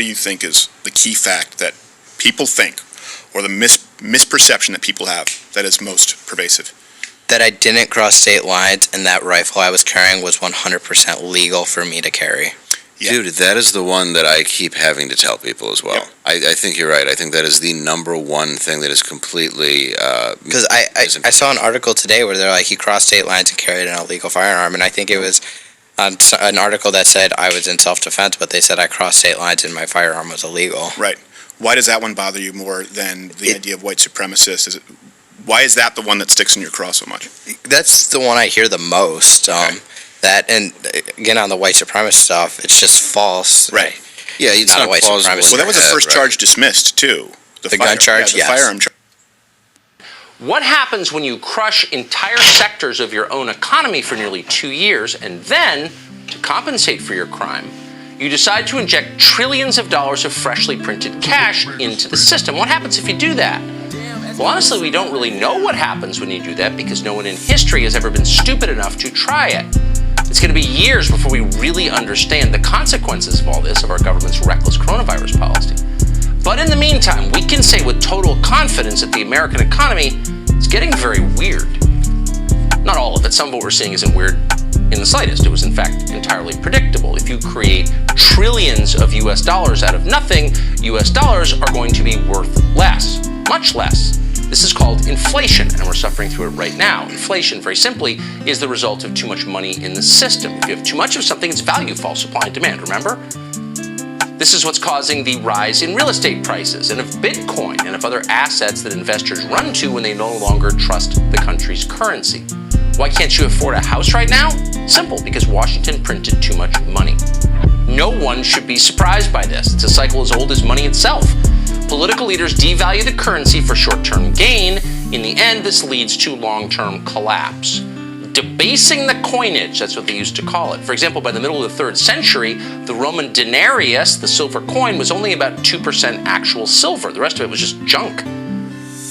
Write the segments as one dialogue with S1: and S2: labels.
S1: do you think is the key fact that people think, or the misperception that people have, that is most pervasive?
S2: That I didn't cross state lines, and that rifle I was carrying was 100% legal for me to carry.
S3: Yeah. Dude, that is the one that I keep having to tell people as well. Yep. I think you're right. I think that is the number one thing that is completely...
S2: Because I saw an article today where they're like, he crossed state lines and carried an illegal firearm, and I think it was an article that said I was in self-defense, but they said I crossed state lines and my firearm was illegal.
S1: Right. Why does that one bother you more than the idea of white supremacists? Why is that the one that sticks in your craw so much?
S2: That's the one I hear the most. Okay. That, and again, on the white supremacist stuff, it's just false.
S1: Right.
S3: Yeah, it's not white supremacist.
S1: Well, that was the first charge dismissed, too.
S2: The gun charge,
S1: yes. Firearm charge.
S4: What happens when you crush entire sectors of your own economy for nearly 2 years, and then, to compensate for your crime, you decide to inject trillions of dollars of freshly printed cash into the system? What happens if you do that? Well, honestly, we don't really know what happens when you do that because no one in history has ever been stupid enough to try it. It's going to be years before we really understand the consequences of all this, of our government's reckless coronavirus policy. But in the meantime, we can say with total confidence that the American economy is getting very weird. Not all of it. Some of what we're seeing isn't weird in the slightest. It was, in fact, entirely predictable. If you create trillions of US dollars out of nothing, US dollars are going to be worth less, much less. This is called inflation, and we're suffering through it right now. Inflation, very simply, is the result of too much money in the system. If you have too much of something, its value falls, supply and demand, remember? This is what's causing the rise in real estate prices and of Bitcoin and of other assets that investors run to when they no longer trust the country's currency. Why can't you afford a house right now? Simple, because Washington printed too much money. No one should be surprised by this. It's a cycle as old as money itself. Political leaders devalue the currency for short-term gain. In the end, this leads to long-term collapse. Debasing the coinage, that's what they used to call it. For example, by the middle of the 3rd century, the Roman denarius, the silver coin, was only about 2% actual silver. The rest of it was just junk.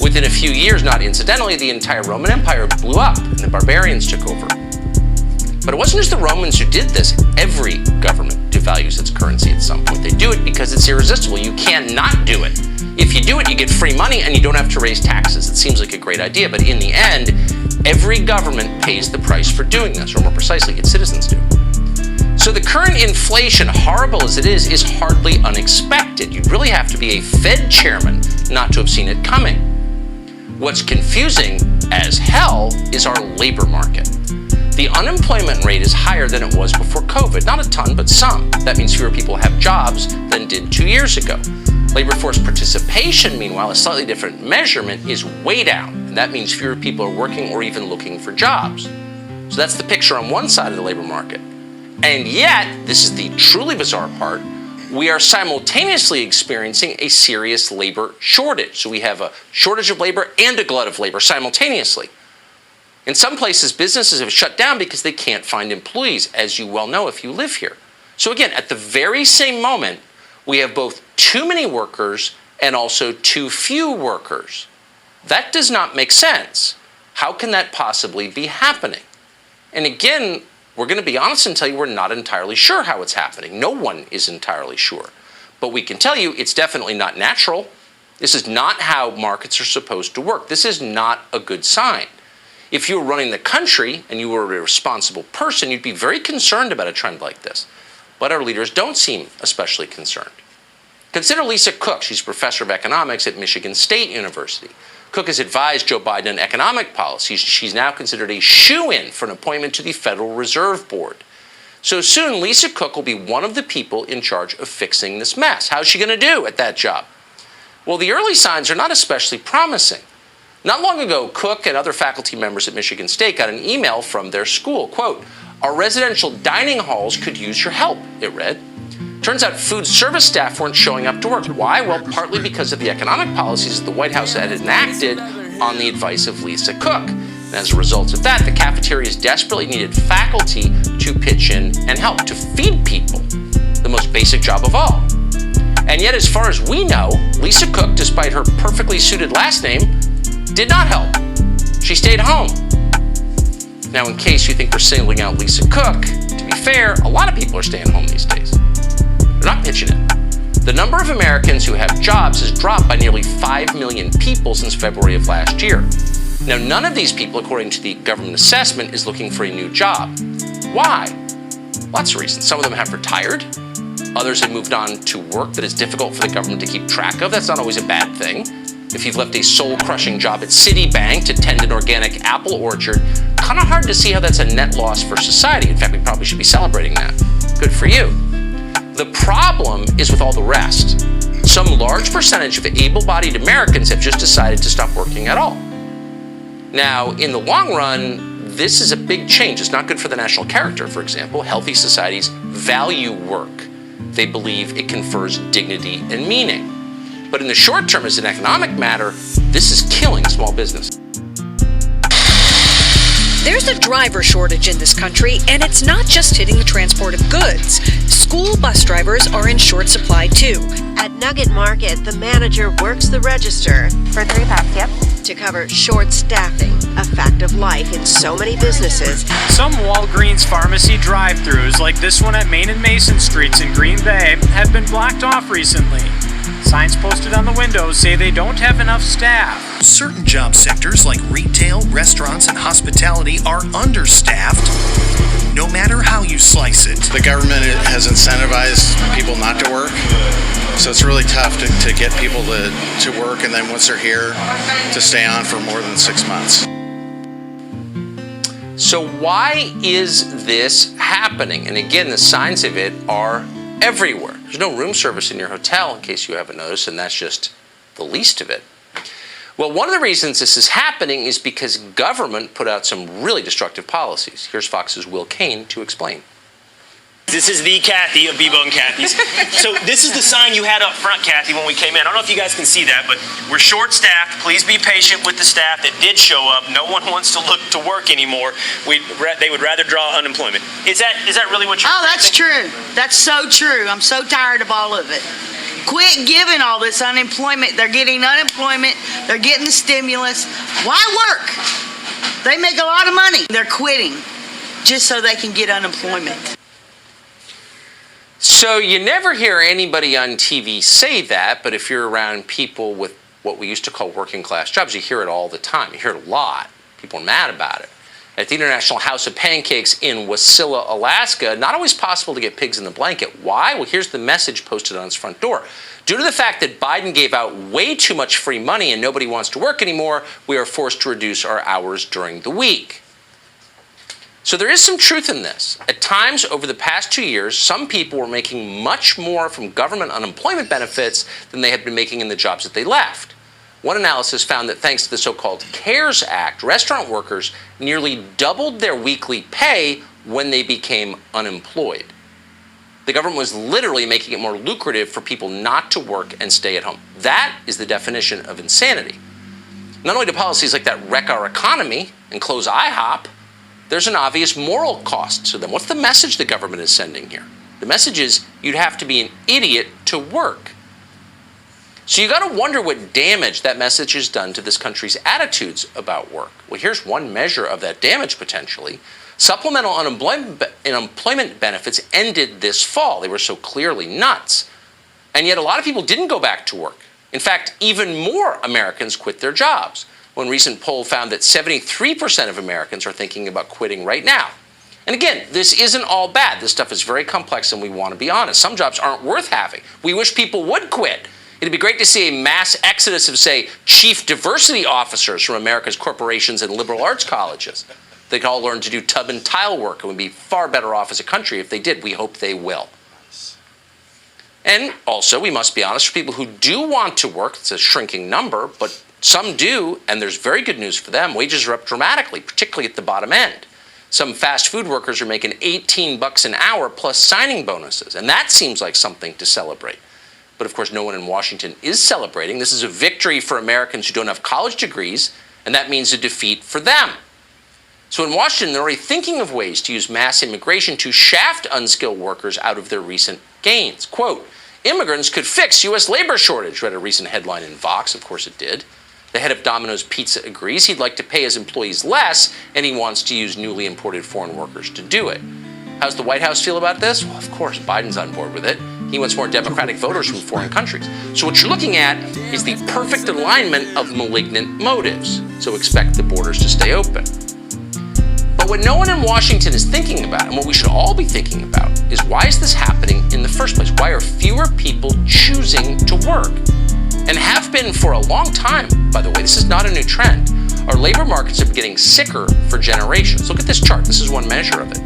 S4: Within a few years, not incidentally, the entire Roman Empire blew up and the barbarians took over. But it wasn't just the Romans who did this. Every government devalues its currency at some point. They do it because it's irresistible. You can't not do it. If you do it, you get free money and you don't have to raise taxes. It seems like a great idea, but in the end, every government pays the price for doing this, or more precisely, its citizens do. So the current inflation, horrible as it is hardly unexpected. You'd really have to be a Fed chairman not to have seen it coming. What's confusing as hell is our labor market. The unemployment rate is higher than it was before COVID. Not a ton, but some. That means fewer people have jobs than did 2 years ago. Labor force participation, meanwhile, a slightly different measurement, is way down. And that means fewer people are working or even looking for jobs. So that's the picture on one side of the labor market. And yet, this is the truly bizarre part, we are simultaneously experiencing a serious labor shortage. So we have a shortage of labor and a glut of labor simultaneously. In some places, businesses have shut down because they can't find employees, as you well know if you live here. So again, at the very same moment, we have both too many workers and also too few workers. That does not make sense. How can that possibly be happening? And again, we're going to be honest and tell you we're not entirely sure how it's happening. No one is entirely sure. But we can tell you it's definitely not natural. This is not how markets are supposed to work. This is not a good sign. If you were running the country and you were a responsible person, you'd be very concerned about a trend like this. But our leaders don't seem especially concerned. Consider Lisa Cook. She's a professor of economics at Michigan State University. Cook has advised Joe Biden on economic policies. She's now considered a shoo-in for an appointment to the Federal Reserve Board. So soon, Lisa Cook will be one of the people in charge of fixing this mess. How's she going to do at that job? Well, the early signs are not especially promising. Not long ago, Cook and other faculty members at Michigan State got an email from their school. Quote, "Our residential dining halls could use your help," it read. Turns out food service staff weren't showing up to work. Why? Well, partly because of the economic policies that the White House had enacted on the advice of Lisa Cook. And as a result of that, the cafeterias desperately needed faculty to pitch in and help, to feed people, the most basic job of all. And yet, as far as we know, Lisa Cook, despite her perfectly suited last name, did not help. She stayed home. Now, in case you think we're singling out Lisa Cook, to be fair, a lot of people are staying home these days. They're not pitching in. The number of Americans who have jobs has dropped by nearly 5 million people since February of last year. Now, none of these people, according to the government assessment, is looking for a new job. Why? Lots of reasons. Some of them have retired. Others have moved on to work that is difficult for the government to keep track of. That's not always a bad thing. If you've left a soul-crushing job at Citibank to tend an organic apple orchard, kind of hard to see how that's a net loss for society. In fact, we probably should be celebrating that. Good for you. The problem is with all the rest. Some large percentage of able-bodied Americans have just decided to stop working at all. Now, in the long run, this is a big change. It's not good for the national character, for example. Healthy societies value work. They believe it confers dignity and meaning. But in the short term, as an economic matter, this is killing small business.
S5: There's a driver shortage in this country, and it's not just hitting the transport of goods. School bus drivers are in short supply, too.
S6: At Nugget Market, the manager works the register
S7: For 3 packs, yep.
S6: to cover short staffing, a fact of life in so many businesses.
S8: Some Walgreens pharmacy drive-thrus, like this one at Main and Mason Streets in Green Bay, have been blocked off recently. Signs posted on the windows say they don't have enough staff.
S9: Certain job sectors like retail, restaurants, and hospitality are understaffed, no matter how you slice it.
S10: The government has incentivized people not to work, so it's really tough to get people to work, and then once they're here, to stay on for more than 6 months.
S4: So why is this happening? And again, the signs of it are everywhere. There's no room service in your hotel, in case you haven't noticed, and that's just the least of it. Well, one of the reasons this is happening is because government put out some really destructive policies. Here's Fox's Will Kane to explain.
S11: This is the Kathy of Bebo and Kathy's. So this is the sign you had up front, Kathy, when we came in. I don't know if you guys can see that, but we're short-staffed. Please be patient with the staff that did show up. No one wants to look to work anymore. They would rather draw unemployment. Is that really what you're saying?
S7: Oh, that's true. That's so true. I'm so tired of all of it. Quit giving all this unemployment. They're getting unemployment. They're getting the stimulus. Why work? They make a lot of money. They're quitting just so they can get unemployment.
S4: So you never hear anybody on TV say that, but if you're around people with what we used to call working class jobs, you hear it all the time. You hear it a lot. People are mad about it. At the International House of Pancakes in Wasilla, Alaska, not always possible to get pigs in the blanket. Why? Well, here's the message posted on its front door. Due to the fact that Biden gave out way too much free money and nobody wants to work anymore, we are forced to reduce our hours during the week. So there is some truth in this. At times over the past 2 years, some people were making much more from government unemployment benefits than they had been making in the jobs that they left. One analysis found that thanks to the so-called CARES Act, restaurant workers nearly doubled their weekly pay when they became unemployed. The government was literally making it more lucrative for people not to work and stay at home. That is the definition of insanity. Not only do policies like that wreck our economy and close IHOP, there's an obvious moral cost to them. What's the message the government is sending here? The message is you'd have to be an idiot to work. So you got to wonder what damage that message has done to this country's attitudes about work. Well, here's one measure of that damage potentially. Supplemental unemployment benefits ended this fall. They were so clearly nuts. And yet a lot of people didn't go back to work. In fact, even more Americans quit their jobs. One recent poll found that 73% of Americans are thinking about quitting right now. And again, this isn't all bad. This stuff is very complex and we want to be honest. Some jobs aren't worth having. We wish people would quit. It'd be great to see a mass exodus of, say, chief diversity officers from America's corporations and liberal arts colleges. They could all learn to do tub and tile work and would be far better off as a country if they did. We hope they will. And also, we must be honest, for people who do want to work, it's a shrinking number, but some do, and there's very good news for them. Wages are up dramatically, particularly at the bottom end. Some fast food workers are making $18 an hour plus signing bonuses, and that seems like something to celebrate. But of course, no one in Washington is celebrating. This is a victory for Americans who don't have college degrees, and that means a defeat for them. So in Washington, they're already thinking of ways to use mass immigration to shaft unskilled workers out of their recent gains. Quote, immigrants could fix U.S. labor shortage, read a recent headline in Vox. Of course it did. The head of Domino's Pizza agrees he'd like to pay his employees less, and he wants to use newly imported foreign workers to do it. How's the White House feel about this? Well, of course, Biden's on board with it. He wants more democratic voters from foreign countries. So what you're looking at is the perfect alignment of malignant motives. So expect the borders to stay open. But what no one in Washington is thinking about, and what we should all be thinking about, is why is this happening in the first place? Why are fewer people choosing to work? And have been for a long time, by the way. This is not a new trend. Our labor markets have been getting sicker for generations. Look at this chart. This is one measure of it.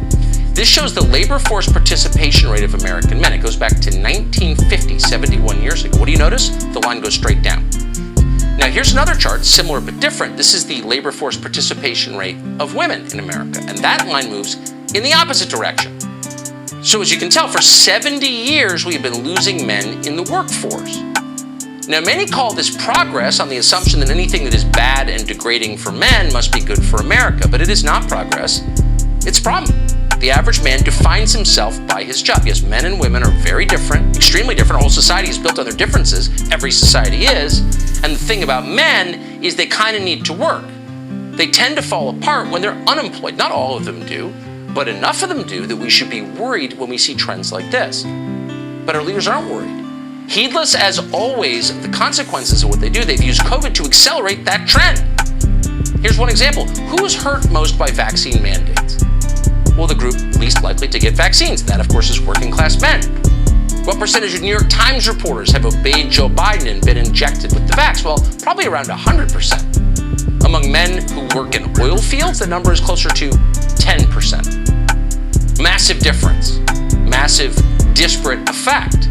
S4: This shows the labor force participation rate of American men. It goes back to 1950, 71 years ago. What do you notice? The line goes straight down. Now here's another chart, similar but different. This is the labor force participation rate of women in America, and that line moves in the opposite direction. So as you can tell, for 70 years we've been losing men in the workforce. Now many call this progress on the assumption that anything that is bad and degrading for men must be good for America, but it is not progress, it's a problem. The average man defines himself by his job. Yes, men and women are very different, extremely different. Our whole society is built on their differences. Every society is. And the thing about men is they kind of need to work. They tend to fall apart when they're unemployed. Not all of them do, but enough of them do that we should be worried when we see trends like this. But our leaders aren't worried. Heedless as always of the consequences of what they do, they've used COVID to accelerate that trend. Here's one example. Who is hurt most by vaccine mandates? Well, the group least likely to get vaccines. That, of course, is working class men. What percentage of New York Times reporters have obeyed Joe Biden and been injected with the vax? Well, probably around 100%. Among men who work in oil fields, the number is closer to 10%. Massive difference. Massive disparate effect.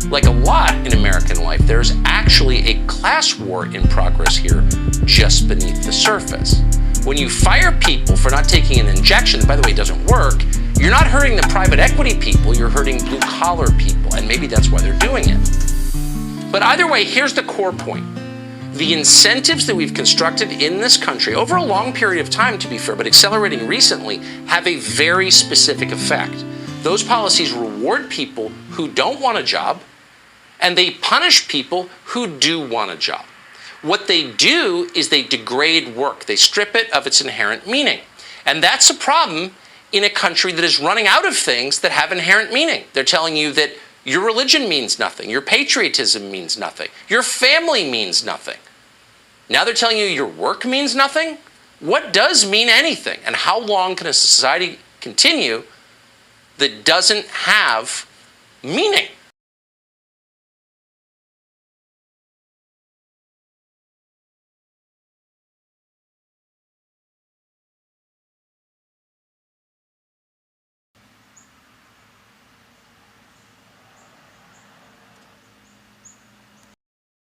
S4: Like a lot in American life, there's actually a class war in progress here just beneath the surface. When you fire people for not taking an injection, that, by the way, doesn't work, you're not hurting the private equity people, you're hurting blue-collar people, and maybe that's why they're doing it. But either way, here's the core point. The incentives that we've constructed in this country, over a long period of time, to be fair, but accelerating recently, have a very specific effect. Those policies reward people who don't want a job, and they punish people who do want a job. What they do is they degrade work. They strip it of its inherent meaning. And that's a problem in a country that is running out of things that have inherent meaning. They're telling you that your religion means nothing, your patriotism means nothing, your family means nothing. Now they're telling you your work means nothing? What does mean anything? And how long can a society continue that doesn't have meaning?